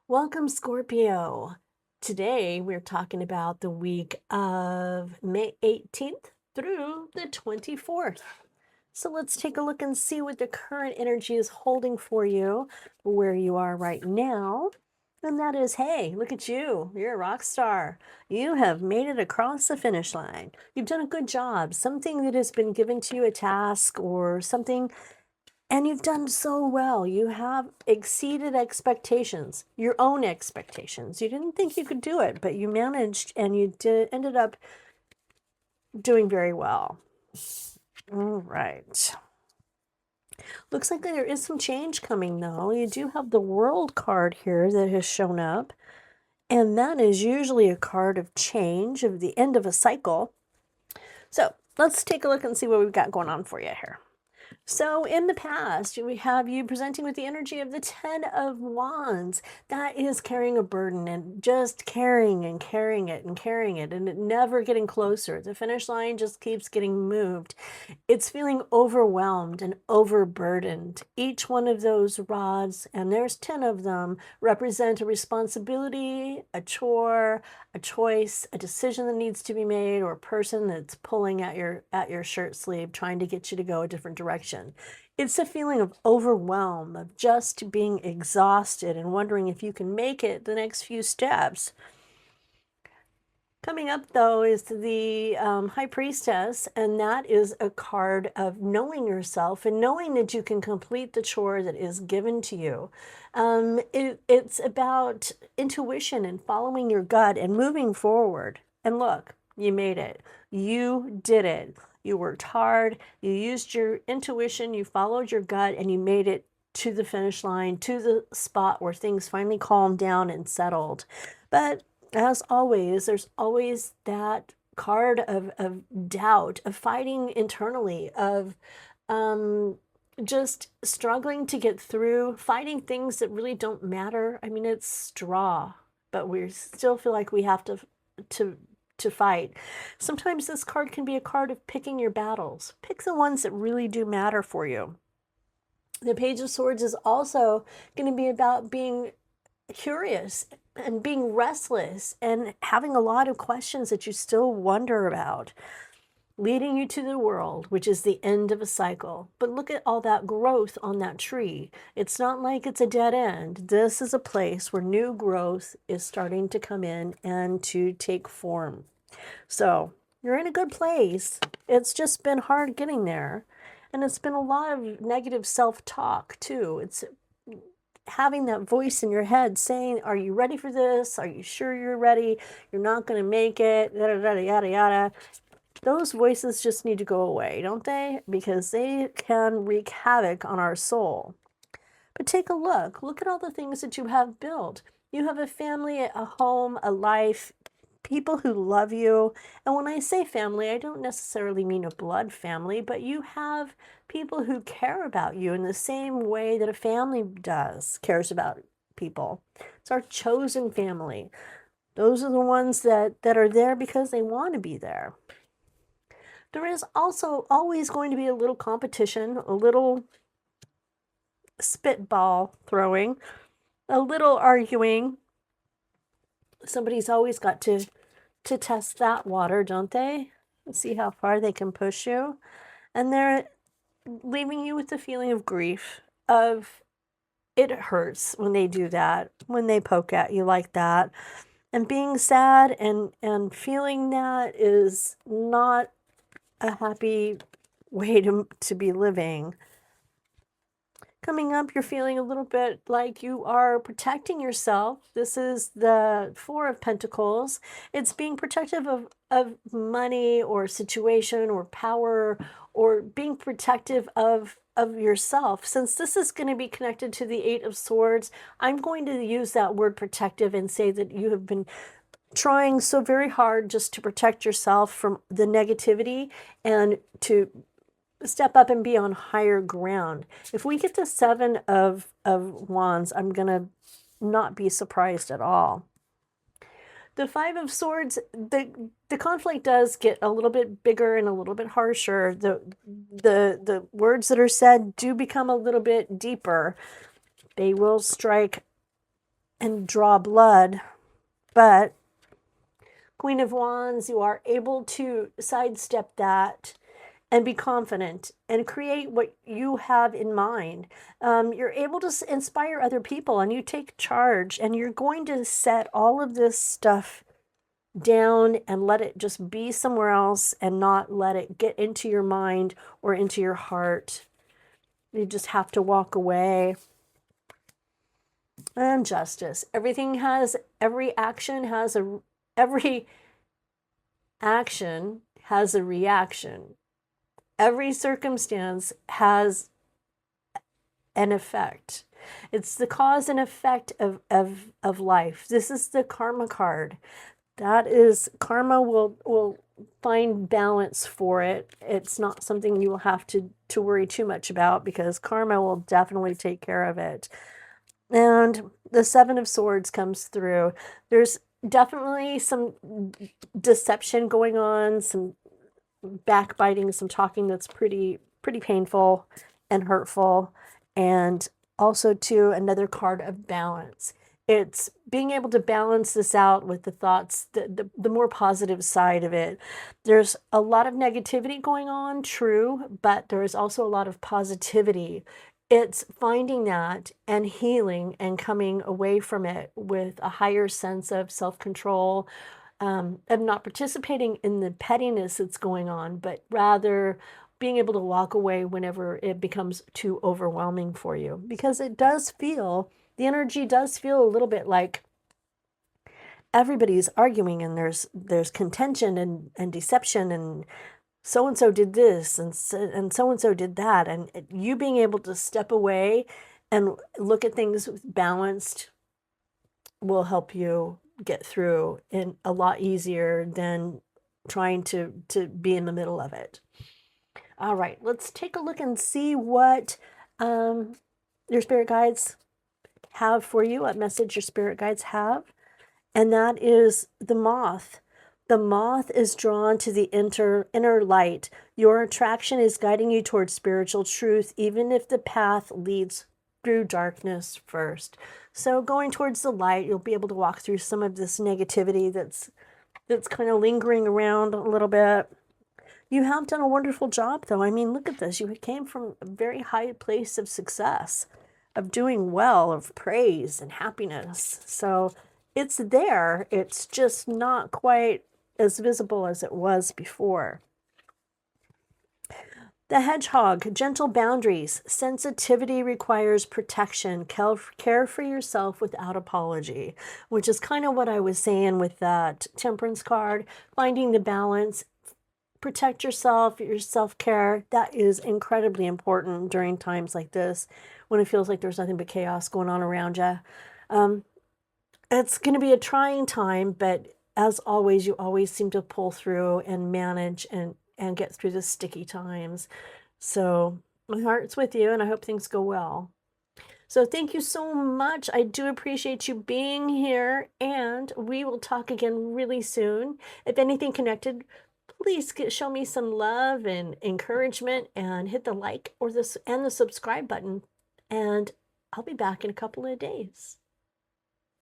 Welcome, Scorpio. Today we're talking about the week of May 18th through the 24th. So let's take a look and see what the current energy is holding for you, where you are right now. And that is, hey, look at you. You're a rock star. You have made it across the finish line. You've done a good job. Something that has been given to you, a task or something, and you've done so well. You have exceeded expectations, your own expectations. You didn't think you could do it, but you managed and you ended up doing very well. All right. Looks like there is some change coming though. You do have the World card here that has shown up, and that is usually a card of change, of the end of a cycle. So let's take a look and see what we've got going on for you here. So in the past, we have you presenting with the energy of the Ten of Wands. That is carrying a burden and just carrying and carrying it and carrying it and it never getting closer. The finish line just keeps getting moved. It's feeling overwhelmed and overburdened. Each one of those rods, and there's 10 of them, represent a responsibility, a chore, a choice, a decision that needs to be made, or a person that's pulling at your shirt sleeve, trying to get you to go a different direction. It's a feeling of overwhelm, of just being exhausted and wondering if you can make it the next few steps. Coming up, though, is the High Priestess, and that is a card of knowing yourself and knowing that you can complete the chore that is given to you. It's about intuition and following your gut and moving forward. And look, you made it. You did it. You worked hard. You used your intuition. You followed your gut, and you made it to the finish line, to the spot where things finally calmed down and settled. But as always, there's always that card of doubt, of fighting internally, of just struggling to get through, fighting things that really don't matter. I mean, it's straw, but we still feel like we have to to fight. Sometimes this card can be a card of picking your battles. Pick the ones that really do matter for you. The Page of Swords is also going to be about being curious and being restless and having a lot of questions that you still wonder about, leading you to the world, which is the end of a cycle. But look at all that growth on that tree. It's not like it's a dead end. This is a place where new growth is starting to come in and to take form. So you're in a good place. It's just been hard getting there. And it's been a lot of negative self-talk too. It's having that voice in your head saying, are you ready for this? Are you sure you're ready? You're not going to make it, yada, yada, yada, yada. Those voices just need to go away, don't they? Because they can wreak havoc on our soul. But take a look. Look at all the things that you have built. You have a family, a home, a life, people who love you. And when I say family, I don't necessarily mean a blood family, but you have people who care about you in the same way that a family does, cares about people. It's our chosen family. Those are the ones that are there because they want to be there. There is also always going to be a little competition, a little spitball throwing, a little arguing. Somebody's always got to test that water, don't they? See how far they can push you. And they're leaving you with the feeling of grief, of it hurts when they do that, when they poke at you like that. And being sad and feeling that is not a happy way to be living. Coming up, you're feeling a little bit like you are protecting yourself. This is the Four of Pentacles. It's being protective of money or situation or power, or being protective of yourself. Since this is going to be connected to the Eight of Swords, I'm going to use that word protective and say that you have been trying so very hard just to protect yourself from the negativity and to step up and be on higher ground. If we get the Seven of Wands, I'm going to not be surprised at all. The Five of Swords, the conflict does get a little bit bigger and a little bit harsher. The words that are said do become a little bit deeper. They will strike and draw blood. But Queen of Wands, you are able to sidestep that and be confident and create what you have in mind. You're able to inspire other people, and you take charge, and you're going to set all of this stuff down and let it just be somewhere else and not let it get into your mind or into your heart. You just have to walk away. And justice. Every action has a reaction. Every circumstance has an effect. It's the cause and effect of life. This is the karma card. That is, karma will find balance for it. It's not something you will have to worry too much about, because karma will definitely take care of it. And the Seven of Swords comes through. There's definitely some deception going on, some backbiting, some talking that's pretty painful and hurtful. And also, too, another card of balance. It's being able to balance this out with the thoughts, the more positive side of it. There's a lot of negativity going on, true, but there is also a lot of positivity. It's finding that and healing and coming away from it with a higher sense of self-control, of not participating in the pettiness that's going on, but rather being able to walk away whenever it becomes too overwhelming for you. Because the energy does feel a little bit like everybody's arguing, and there's contention and deception, and so-and-so did this, and so-and-so did that. And you being able to step away and look at things balanced will help you get through in a lot easier than trying to be in the middle of it. All right, let's take a look and see what your spirit guides have for you, what message your spirit guides have. And that is the moth. The moth is drawn to the inner light. Your attraction is guiding you towards spiritual truth, even if the path leads through darkness first. So going towards the light, you'll be able to walk through some of this negativity that's kind of lingering around a little bit. You have done a wonderful job, though. I mean, look at this. You came from a very high place of success, of doing well, of praise and happiness. So it's there. It's just not quite as visible as it was before. The hedgehog, gentle boundaries. Sensitivity requires protection. Care for yourself without apology, which is kind of what I was saying with that temperance card. Finding the balance. Protect yourself, your self-care. That is incredibly important during times like this, when it feels like there's nothing but chaos going on around you. It's going to be a trying time, but as always, you always seem to pull through and manage and get through the sticky times. So my heart's with you, and I hope things go well. So thank you so much. I do appreciate you being here, and we will talk again really soon. If anything connected, please show me some love and encouragement, and hit the like or the subscribe button. And I'll be back in a couple of days.